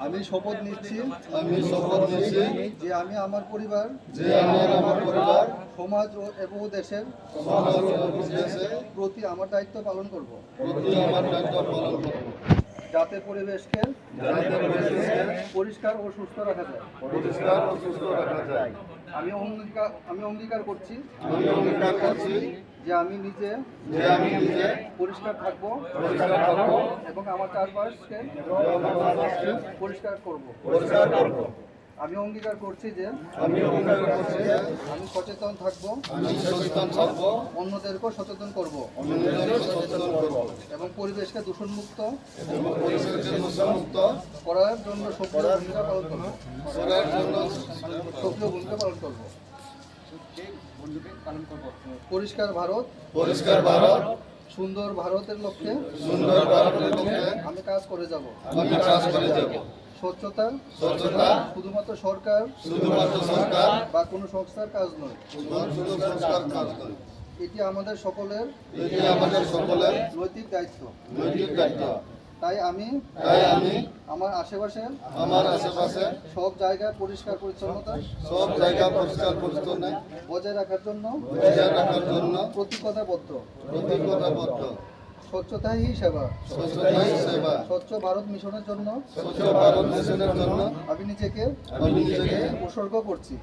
আমি শপথ নিচ্ছি যে আমি আমার পরিবার সমাজ এবং দেশের প্রতি আমার দায়িত্ব পালন করব যাতে পরিবেশকে পরিষ্কার ও সুস্থ রাখা যায়। আমি অঙ্গীকার করছি যে আমি নিজে পরিষ্কার থাকবো এবং আমার চারপাশকে পরিষ্কার করব। আমি অঙ্গীকার করছি যে আমি সচেতন থাকবো অন্যদেরকেও সচেতন করব এবং পরিবেশকে দূষণমুক্ত করার জন্য সক্রিয় ভূমিকা পালন করব। পরিষ্কার ভারত সুন্দর ভারতের লক্ষ্যে আমি কাজ করে যাব। স্বচ্ছতা শুধুমাত্র সরকার বা কোনো সংস্থার কাজ নয়, এটি আমাদের সকলের নৈতিক দায়িত্ব। তাই আমি আমার আশেপাশে সব জায়গায় পরিষ্কার পরিচ্ছন্নতা বজায় রাখার জন্য প্রতিজ্ঞাবদ্ধ। স্বচ্ছতাই সেবা স্বচ্ছ ভারত মিশনের জন্য আমি নিজেকে উৎসর্গ করছি।